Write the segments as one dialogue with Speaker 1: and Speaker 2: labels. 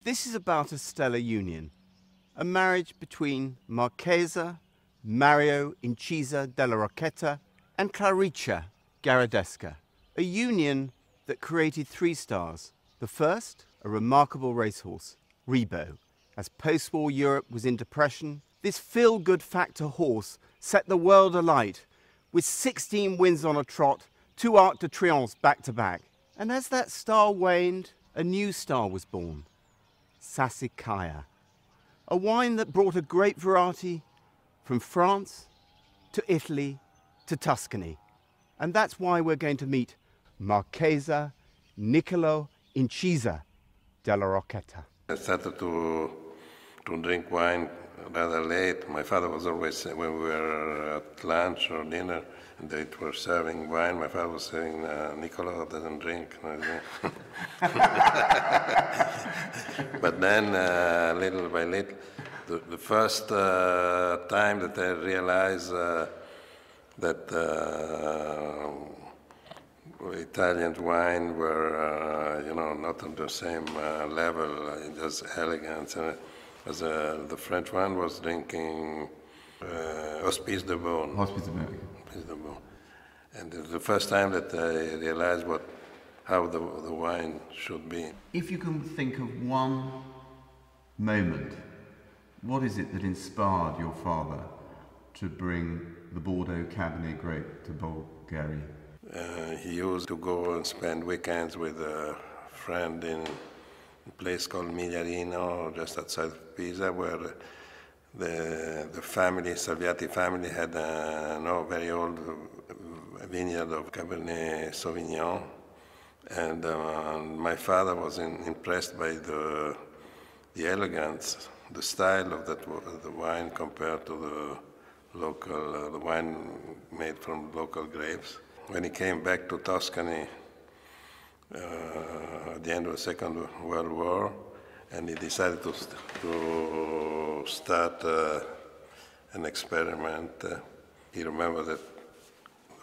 Speaker 1: This is about a stellar union, a marriage between Marchese Mario Incisa della Rochetta and Claricia Garadesca, a union that created 3 stars. The first, a remarkable racehorse, Rebo. As post-war Europe was in depression, this feel-good factor horse set the world alight with 16 wins on a trot, 2 Arc de Triomphe back-to-back. And as that star waned, a new star was born, Sassicaia, a wine that brought a great variety from France to Italy to Tuscany. And that's why we're going to meet Marchese Nicolo Incisa della Rochetta.
Speaker 2: I started to drink wine rather late. My father was always, when we were at lunch or dinner, and they were serving wine, my father was saying, Nicolo doesn't drink. But then, little by little, the first time that I realized that Italian wine were, not on the same level, just elegance. As the French one was drinking Hospice de Beaune.
Speaker 1: Hospice de Beaune.
Speaker 2: Hospice de Beaune. And it was the first time that I realized how the wine should be.
Speaker 1: If you can think of one moment, what is it that inspired your father to bring the Bordeaux Cabernet grape to Bulgaria?
Speaker 2: He used to go and spend weekends with a friend in a place called Migliarino, just outside Pisa, where the family, Salviati family, had a very old vineyard of Cabernet Sauvignon. And my father was impressed by the elegance, the style of the wine compared to the wine made from local grapes. When he came back to Tuscany at the end of the Second World War, and he decided to start an experiment. He remembered that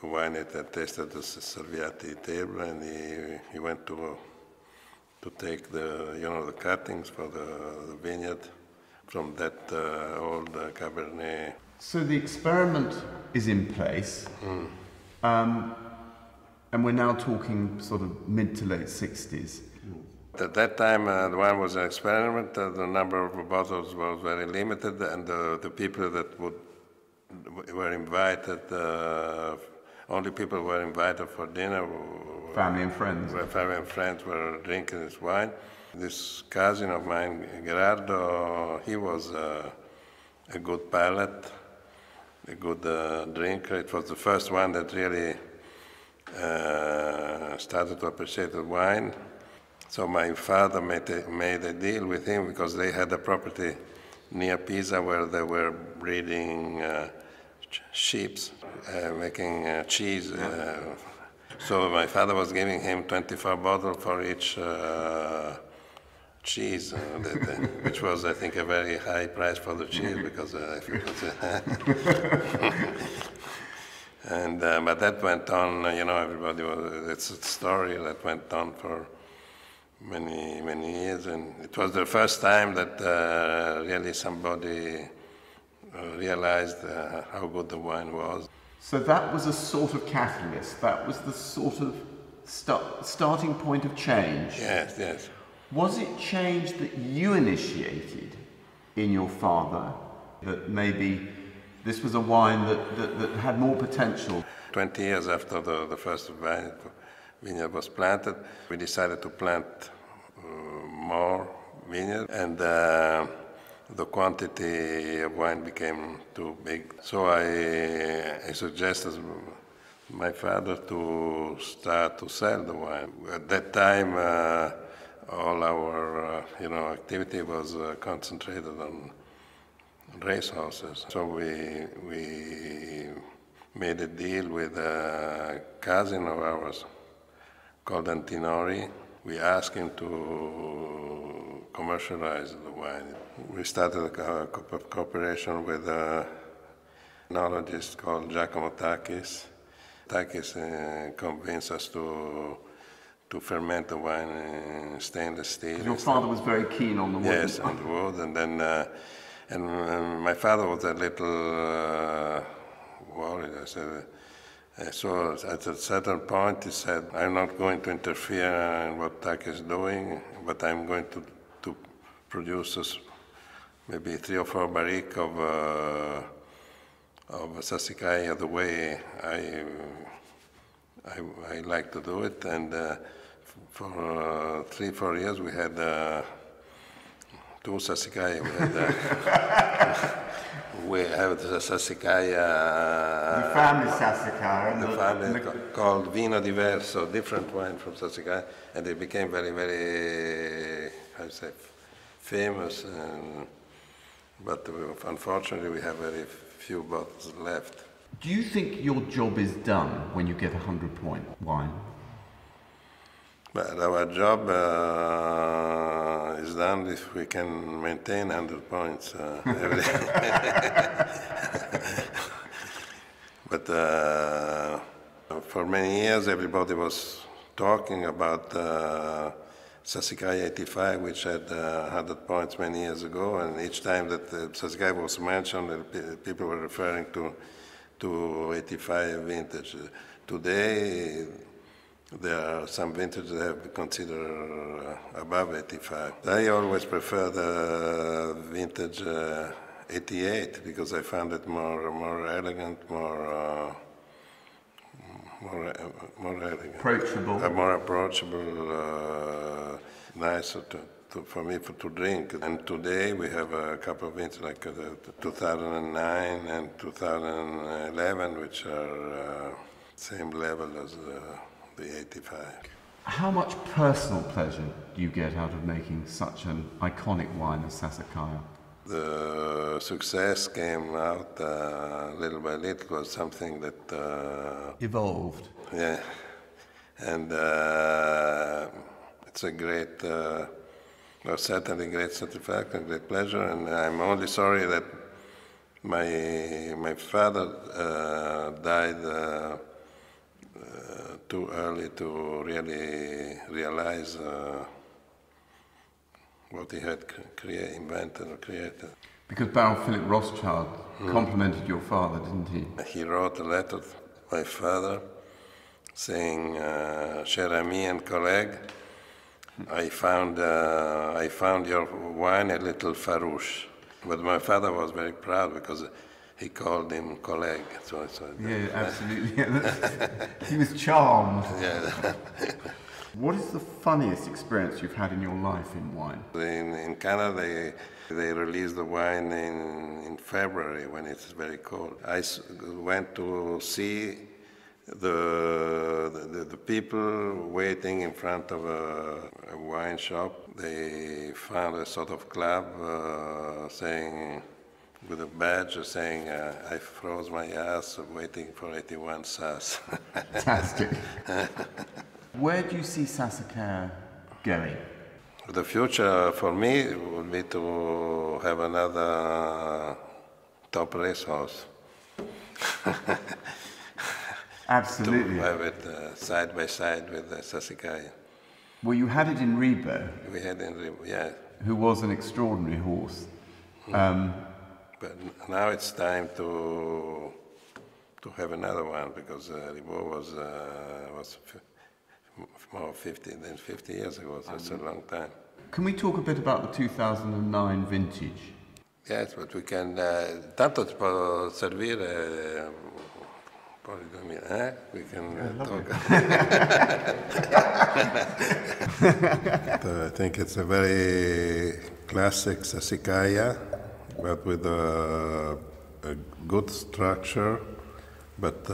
Speaker 2: the wine had tasted at the Salviati table, and he went to take the cuttings for the vineyard from that old Cabernet.
Speaker 1: So the experiment is in place. And we're now talking sort of mid to late 60s.
Speaker 2: At that time, the wine was an experiment. The number of bottles was very limited, and the people that were invited, only people who were invited for dinner.
Speaker 1: Family and friends.
Speaker 2: Family and friends were drinking this wine. This cousin of mine, Gerardo, he was a good palate, a good drinker. It was the first one that really started to appreciate the wine. So my father made a deal with him because they had a property near Pisa where they were breeding sheep, making cheese. So my father was giving him 24 bottles for each cheese, which was, I think, a very high price for the cheese because I think but that went on, everybody it's a story that went on for many, many years, and it was the first time that really somebody realized how good the wine was.
Speaker 1: So that was a sort of catalyst, that was the sort of starting point of change?
Speaker 2: Yes, yes.
Speaker 1: Was it change that you initiated in your father, that maybe this was a wine that had more potential?
Speaker 2: 20 years after the first vineyard was planted, we decided to plant more vineyard, and the quantity of wine became too big. So I suggested my father to start to sell the wine. At that time, all our activity was concentrated on racehorses. So we made a deal with a cousin of ours called Antinori. We asked him to commercialize the wine. We started a cooperation with a enologist called Giacomo Takis. Takis convinced us to to ferment the wine in stainless steel.
Speaker 1: Your father was very keen on the wood.
Speaker 2: Yes, on the wood, and then my father was a little worried. So at a certain point he said, I'm not going to interfere in what TAC is doing, but I'm going to produce maybe 3 or 4 barriques of Sassicaia the way I like to do it. And for 3-4 years we had 2 Sassicaia. We have the Sassicaia.
Speaker 1: The family Sassicaia.
Speaker 2: The family called Vino Diverso, different wine from Sassicaia, and it became very, very, how to say, famous. But unfortunately, we have very few bottles left.
Speaker 1: Do you think your job is done when you get a 100-point wine?
Speaker 2: But our job is done if we can maintain 100 points every day. But for many years, everybody was talking about Sassicaia 85, which had 100 points many years ago, and each time that Sassicaia was mentioned, people were referring to 85 vintage. Today, there are some vintages that have been considered above 85. I always prefer the vintage 88 because I found it more elegant, more elegant.
Speaker 1: Approachable.
Speaker 2: More approachable, nicer for me to drink. And today we have a couple of vintages like 2009 and 2011, which are same level as the 85.
Speaker 1: How much personal pleasure do you get out of making such an iconic wine as Sassicaia?
Speaker 2: The success came out little by little. It was something that
Speaker 1: evolved.
Speaker 2: Yeah, and it's a great, well, certainly great satisfaction, great pleasure, and I'm only sorry that my father died too early to really realize what he had invented or created.
Speaker 1: Because Baron Philip Rothschild complimented your father, didn't he?
Speaker 2: He wrote a letter to my father saying, cher ami and collègue, I found your wine a little farouche. But my father was very proud because he called him colleague. So
Speaker 1: yeah, absolutely. He was charmed.
Speaker 2: Yeah.
Speaker 1: What is the funniest experience you've had in your life in wine?
Speaker 2: In Canada, they release the wine in February when it's very cold. I went to see the people waiting in front of a wine shop. They found a sort of club saying, with a badge saying, I froze my ass waiting for 81 Sass.
Speaker 1: Fantastic. Where do you see Sassicaia going?
Speaker 2: The future for me would be to have another top racehorse.
Speaker 1: Absolutely.
Speaker 2: To have it side by side with the Sassicaia.
Speaker 1: Well, you had it in Rebo.
Speaker 2: We had in Rebo, yeah.
Speaker 1: Who was an extraordinary horse.
Speaker 2: But now it's time to have another one because Rebo was more 50 years ago, so it's a long time.
Speaker 1: Can we talk a bit about the 2009 vintage?
Speaker 2: Yes, but we can, tanto ti può servire un po' di 2000, we can talk. I think it's a very classic Sassicaia, but with a good structure, but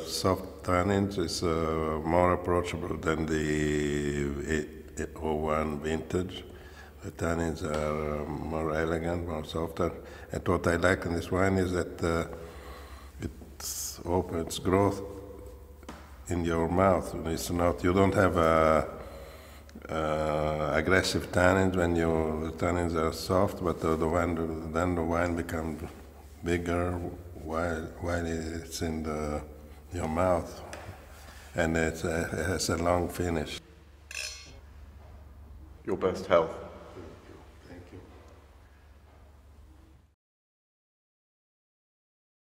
Speaker 2: soft tannins is more approachable than the 01 vintage. The tannins are more elegant, more softer. And what I like in this wine is that it's open, it's growth in your mouth. It's not, you don't have aggressive tannins when the tannins are soft, but then the wine becomes bigger while it's in your mouth, and it has a long finish.
Speaker 3: your best health.